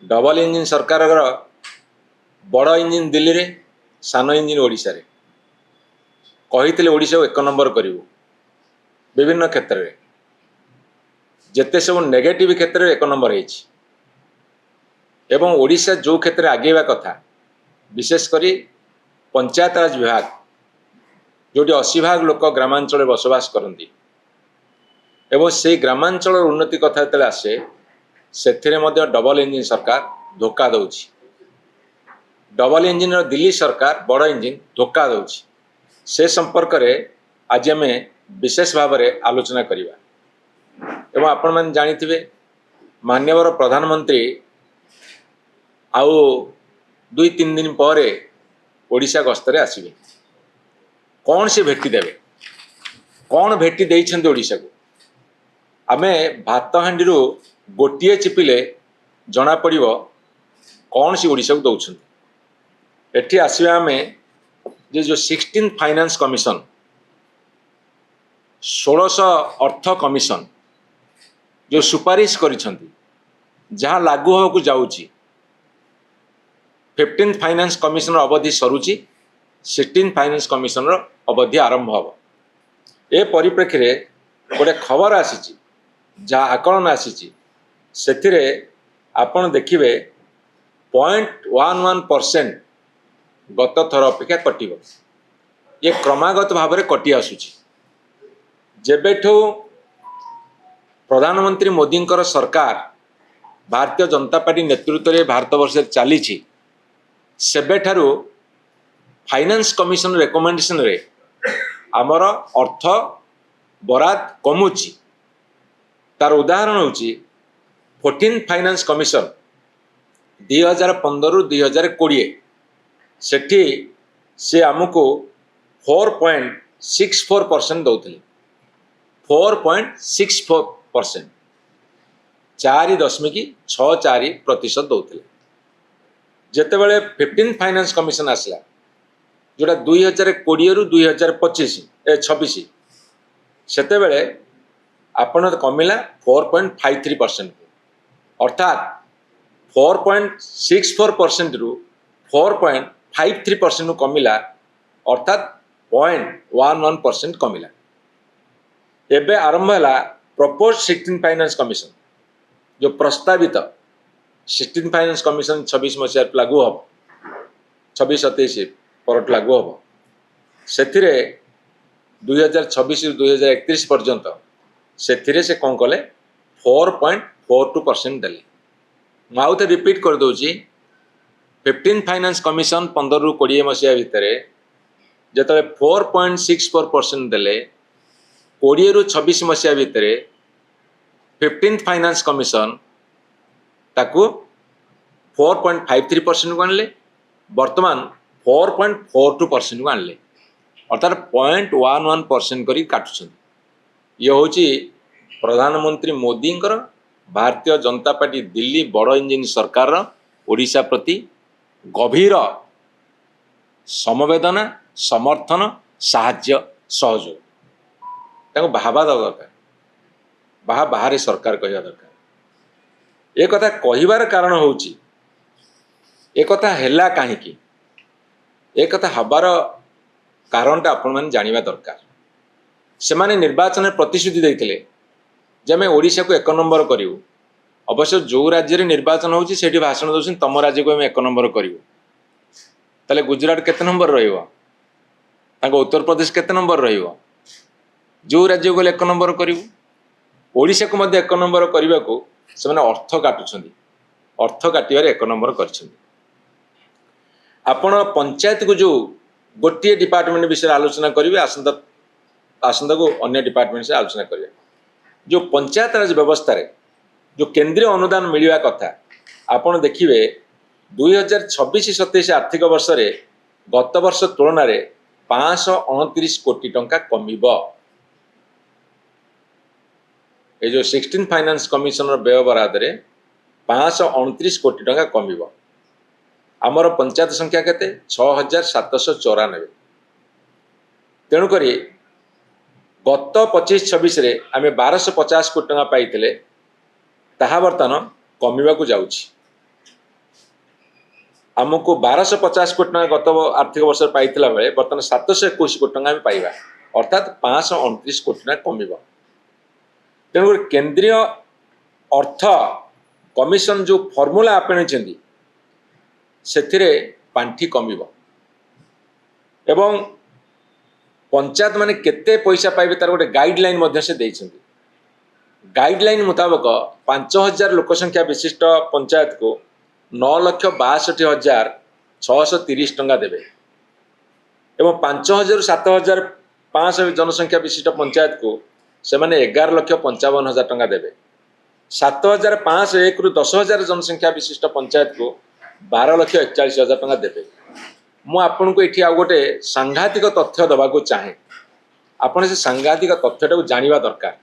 Double engine सरकार बड़ engine Delhi रे सान इंजिन ओडिशा रे कही ओडिशा को 1 नंबर करू विभिन्न क्षेत्र में जिते सब नेगेटिव क्षेत्र में 1 नंबर एवं ओडिशा जो क्षेत्र में आगेवा कथा विशेषकर पंचायत राज विभाग जोटी 80% लोक ग्रामांचल बसवास करती एवं से ग्रामांचल उन्नति कथा जो आसे से डबल इंजिन सरकार धोखा दौची। डबल इंजिन दिल्ली सरकार बड़ इंजिन धोखा दौची से संपर्क में आज आम विशेष भाव में आलोचना करवा। एवं आपण मैंने जानी माननीय प्रधानमंत्री आउ 2-3 दिन पर ओडिशा गस्तर आसवे कौन से भेटी देवे कौन भेटी देइछन्ते ओडिशा को आमे भात हांडी गोटे चिपिले जना पड़िबो कौन सी ओडिशा को दौरान एठी आसवा आमे जो 16 फाइनेंस कमिशन 1600 अर्थ कमिशन जो सुपारिश करिसंती जहाँ लागू होगा जाऊँगी 15 फाइनेंस कमिशन अवधि सरुची 16 फाइनेंस कमिशन अवधि आरंभ हम ए परिप्रेक्षी में गोटे खबर आसी जहाँ आकलन आसी आपण देखिए 0.11% गत थर अपेक्षा कटिब ये क्रमागत भाव में कटि आसुची जेबेठू प्रधानमंत्री मोदी सरकार भारतीय जनता पार्टी नेतृत्व में भारत वर्ष चली सेबेठारू फाइनेंस कमिशन रेकमेंडेशन रे आमर अर्थ बराद कमुची तार उदाहरण होची 14 फाइनेंस कमिशन 2015-2020 सेठी से आमको 4.64% दौले 4.64% 4.64% दौले जेतेबेले 15 फाइनेंस कमिशन आसला जोटा 2020-2025 सेतेबेले आपण कमिला 4.53% अर्थात 4.64% रु 4.53% कमिला अर्थात 0.11% कमिला। एबे आरंभ है प्रपोज 16 फाइनेंस कमिशन जो प्रस्तावित 16 फाइनेंस कमिशन 26 मसीह लागू हम 26-27 पर लागू हम से 2026-2031 पर्यंत से कौन कले 4.42% देले। मुझे रिपीट कर दूची 15 फाइनेंस कमिशन 15-20 मसीहा भितर जिते 4.64% देले 20-26 मसीहा भितर 15 फाइनेंस कमिशन ताकू 4.53% को आनले वर्तमान 4.42% को आनले अर्थात 0.11% करी काटुछन। ये होची प्रधानमंत्री मोदी भारतीय जनता पार्टी दिल्ली बड़ इंजिन सरकार ओडिशा प्रति गभीर समवेदना समर्थन साहाय्य सहयोग भावा दरकार बाहर सरकार कहवा दरकार। एक कथा कहिबार कारण होची एक कथा हैला काहेकि एक कथा हबार कारणटा आपण माने जानिबा दरकार। से माने निर्वाचन प्रतिश्रुति देइथिले जे आम ओडिशा को 1 नंबर करिवु अवश्य जो राज्य रे निर्वाचन होची सेठी भाषण दोछन तम राज्य को आम 1 नंबर करिवु ताले गुजरात केते नंबर रहिबो ताको उत्तर प्रदेश केते नंबर रहिबो जो राज्य को 1 नंबर करिवु ओडिशा को मध्य 1 नंबर करने को से अर्थ काटुंट अर्थ काटिबार 1 नंबर करछन्ती। आपण पंचायत को जो गोटे डिपार्टमेंट विषय आलोचना करेंगे आसंता को अन्य डिपार्टमेंट से आलोचना करेंगे। जो पंचायत राज व्यवस्था रे जो केंद्रीय अनुदान मिलवा कथा आपण देखिए 2026-27 आर्थिक वर्ष रे गत वर्ष तुलन में 529 कोटी टंका कमिब। ये जो 16 फाइनेंस कमिशन व्यय बराद रे 529 कोटी टंका कमिब। आमर पंचायत संख्या केते 6794। तेणुक गत 25-26 रे आमे 1250 कोटी टंका पाइथिले ताहा बर्तमान कमिबा को जाउछि। आमको 1250 कोटी टका गत आर्थिक वर्ष पाइला बेले बर्तमान 721 कोटी टका पाइबा अर्थात 529 कोटी टका कमिब। तेणु केंद्रीय अर्थ कमिशन जो फॉर्मूला आपणी से पांठी कमिब एवं पंचायत माने केते पैसा पाइबे तार गोटे गाइडलाइन से देइछन्ती। गाइडलाइन मुताबक 5000 लोक संख्या विशिष्ट पंचायत को 9,62,630 टंका देवे एवं 5000 रु 7500 जनसंख्या विशिष्ट पंचायत को से माने 11,55,000 टंका देवे। 7,501 रु 10,000 जनसंख्या विशिष्ट पंचायत को 12,41,000 टंका देवे। मु आपन को एठी आ गोटे सांघातिक तथ्य दबा को चाहे आपण से सांघातिक तथ्यटा को जानिबा दरकार।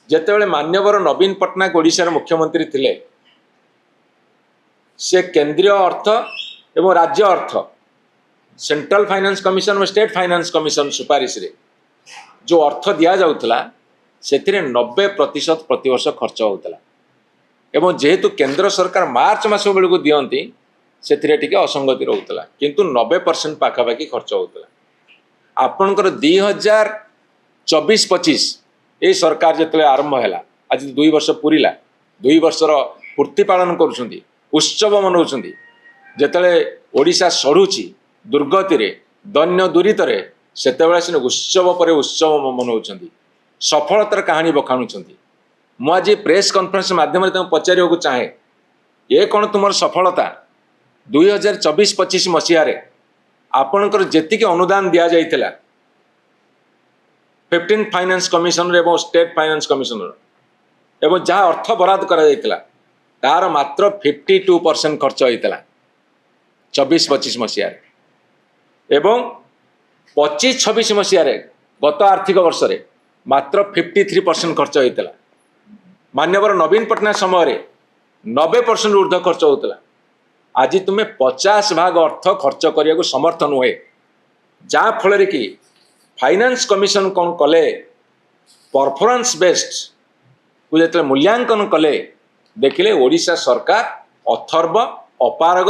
जेतेबेले मान्यवर नवीन पट्टनायक ओडिशार मुख्यमंत्री थिले से केंद्रीय अर्थ एवं राज्य अर्थ सेंट्रल फाइनेंस कमिशन और स्टेट फाइनेंस कमिशन सुपारिश रे जो अर्थ दिया जाउतला सेथिरे 90% प्रतिवर्ष खर्च होउतला एवं जेहेतु केंद्र सरकार मार्च मास बेलू दियंती से असंगति रोला किंतु 90% पाखापाखि खर्च होता। आपणकर 2024-25 ये सरकार जिते आरंभ है आज 2 वर्ष पूरीला 2 वर्षर पूर्ति पालन करुँच उत्सव मनाऊँ जिते ओडिशा सढ़ुची दुर्गति दैन्य दुरीत से उत्सव पर उत्सव मनाऊँ सफलतार कहानी बखाणुंट। मुझे प्रेस कॉन्फ्रेंस माध्यम पचार चाहे ये कौन तुम सफलता 2024-25 मसीह आपणकर जेतिक अनुदान दि जाइथिला 15 फाइनेंस कमिशनर एवं स्टेट फाइनेंस कमिशनर एवं जहाँ अर्थ बराद करा जाइथिला तार मात्र 52% खर्च होइतला 24-25 मसीह एवं 25-26 मसीह गत आर्थिक वर्ष रे मात्र 53% खर्च होइतला। मान्यवर नवीन पट्टनायक समय 90% ऊर्ध्व खर्च होता। आज तुम्हें 50 भाग अर्थ खर्च करने को समर्थ नुहे जहाँ फल कि फाइनेंस कमिशन कौन कले परफॉर्मेंस बेस्ड को जो मूल्यांकन कले देखिले ओडिशा सरकार अथर्व अपारग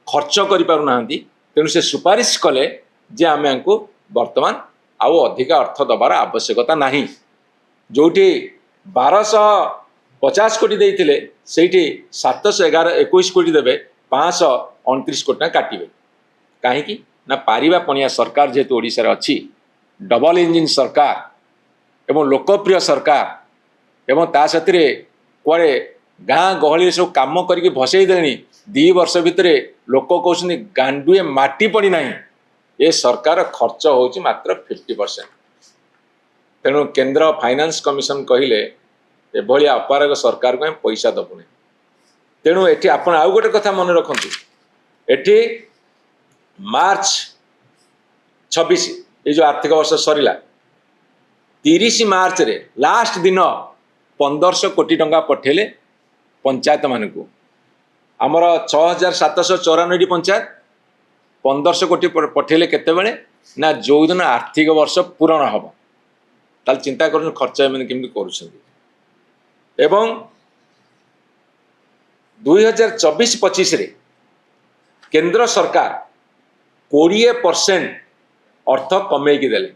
खर्च करें तेणु से सुपारिश कले जे आम को बर्तमान आउ अधिक अर्थ दबार आवश्यकता नहीं। जोटी 1250 कोटी देते से 721 कोटी देवे 529 कोटी काटिबे कहीं ना पारिबा पणिया सरकार जेहेतु ओडिशा रे अच्छी डबल इंजिन सरकार एवं लोकप्रिय सरकार एवं ता साथी कुआड़े गाँ गहली सब कम करके भसई देनी 2 वर्ष भितर लोक कहते गांडुए माटी पड़ी ना ये सरकार खर्च होची मात्र 50%। तेणु केंद्र फाइनेंस कमिशन कहले एभली अपारग सरकार को पैसा दबुने। तेणु एठी आपण आउ गोटे कथा मन रखु एठी मार्च 26 ये जो आर्थिक वर्ष सरीला 30 मार्च रे लास्ट दिन 1500 कोटी टंका पठेले पंचायत मानकू आमर 6794 पंचायत 1500 कोटी पठेले केते बेले ना जो दिन आर्थिक वर्ष पूरण हम ताल चिंता कर खर्च एम केमती कर एवं 2024-25 रे केंद्र सरकार 20% अर्थ कमेकी देले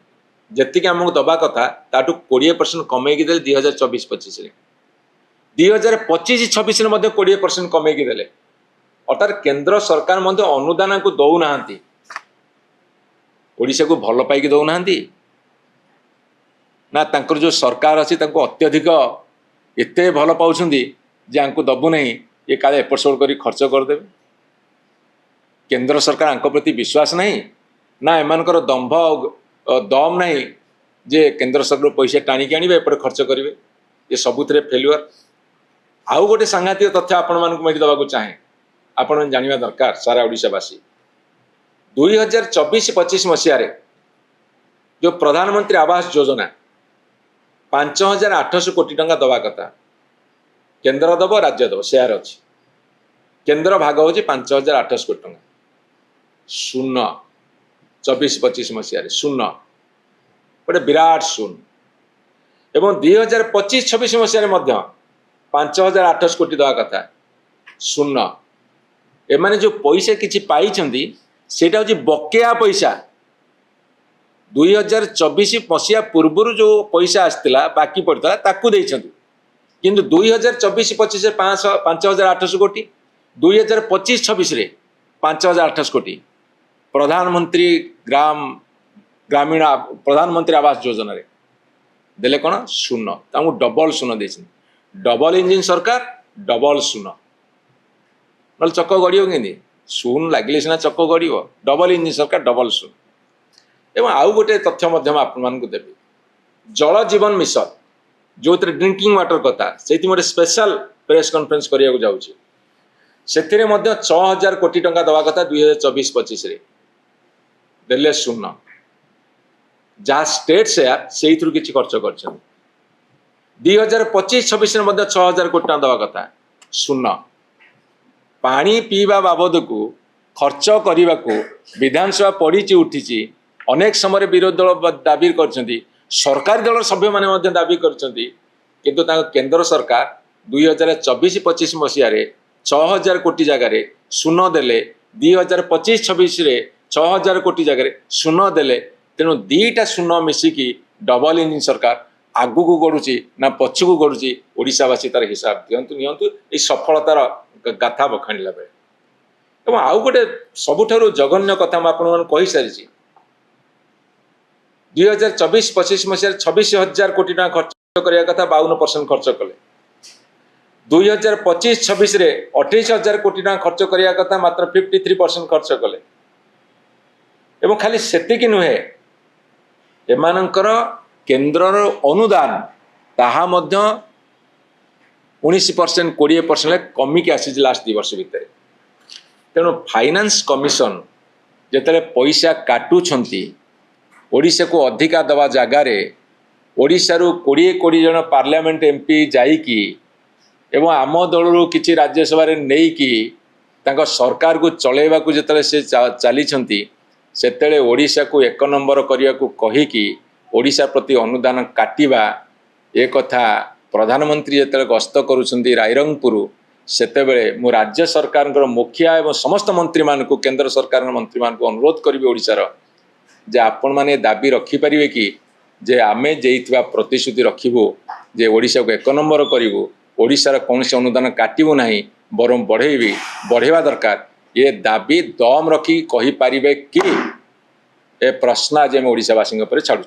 जेतिक आमको दबा कथा ताटू 20% कमेकी देले 2024-25 रे 2025-26 रे मध्ये 20% कमेकी देले अर्थात केंद्र सरकार मध्ये अनुदान को दौ नाहंती ओडिशा को भल पाइकी दौ नाहंती ना तांकर जो सरकार अच्छी अत्यधिक एते भल पाउछंदी जे आंको दबु नहीं ये काले एपट सेपट कर खर्च करदे। केंद्र सरकार आंक प्रति विश्वास नहीं ना एमानकर दंभ दम नहीं जे केंद्र सरकार पैसा टाणिकी आनिबे एपट खर्च करेंगे ये सबुथिरे फेल्युअर। आउ गोटे सांघातिक तथ्य आपण मानक मैं दबाक चाहे आपण जानिबा दरकार सारा ओडिशावासी 2024-25 मसीह जो प्रधानमंत्री आवास योजना 5800 कोटी टंका दबा कथा केंद्र दब राज्य दब शेयर अच्छी केंद्र भाग हो 5800 कोटी टंका शून्य 24-25 मसीह शून्य गोटे विराट शून्य एवं 2025-26 मसीह 5800 कोटी दवा कथा शून्य एमाने जो पैसा किछि पाइछन्ती सेटा होछि बकेया पैसा 2024 मसीहा पूर्व जो पैसा आसला बाकी पड़ता ताकू देइछन्ती किंतु 2024-25 5,800 कोटी 2025-26 रे 5,800 कोटी प्रधानमंत्री ग्रामीण प्रधानमंत्री आवास योजना रे देले कौन शून्य तामु डबल शून्य देछन डबल इंजिन सरकार डबल शून्य नल चक्क गड़ियो केंदी शून्य लागले सिना चक्क गड़ियो डबल इंजिन सरकार डबल शून्य एवं आउ गोटे तथ्य मध्यम आपण मानकु देबे जल जीवन मिशन जो ड्रिंकिंग वाटर कथा से गोटे स्पेशल प्रेस कॉन्फ्रेंस करिया जाऊँगी से 6,000 कोटी टंका दवा कथा 2024-25 रे देले शून्य जहाँ स्टेट शेयर से किसी खर्च कर 2025-26 में 6,000 कोटी टंका दवा कथा शून्य पानी पीवा बाबद को खर्च करने को विधानसभा पड़ी उठी अनेक समय विरोधी दल दाबी कर सरकारी दल सभ्य मैंने दाबी कर केंद्र सरकार 2024-25 मसीह 6,000 कोटी जगार शून्य देले 2025-26 6,000 कोटी जगार शून्य देले तेणु दीटा शून्य मिसिकी डबल इंजिन सरकार आगु को गड़ुची ना पछकू गड़ुची ओडिशावासी तार हिसाब दिंतु नियंतु ये सफलतार गाथा बखाणिला बेले एवं आउ गोटे सबुठारु जघन्य कथा मैं आपण कही सारी 2024-25 मसीह 26,000 कोटी टका खर्च करने कथा 52% खर्च कले 2025-26 रे 28,000 कोटी टका खर्च करने कथा मात्र 53% खर्च कले एवं खाली सेतिकी नुहे एमानंकर केंद्रर अनुदान ताहा मध्य 19% 20% कमिकी आसी लास्ट 2 वर्ष भितर तेणु फाइनान्स कमिशन जिते पैसा काटुछंती ओडिशा को अधिका दवा जगार ओडिशा रु 20 जन पार्लियामेंट एमपी जाइकी एवं आम दल किसी राज्यसभा नहीं कि सरकार को चलैवा को जिते से चली सेतेले ओडिशा को 1 नंबर करने को कहीकि ओडिशा प्रति अनुदान काटिबा ए कथा प्रधानमंत्री जिते गस्त करुछंती रायरंगपुर सेतेबेले मु राज्य सरकार मुखिया एवं समस्त मंत्री मान को केंद्र सरकार मंत्री मान को अनुरोध करी ओडिशार जे आपण माने दाबी रखिपारे कि जे आमे जेइथिबा प्रतिश्रुति रखिबु जे ओडिशा को 1 नंबर करिवु ओडिशार कौन अनुदान काटिबु नाही बरम बढ़ेवा दरकार ये दाबी दम रखी कही पारिबे कि ए प्रश्न आज आम ओडिशावासी छाड़ू।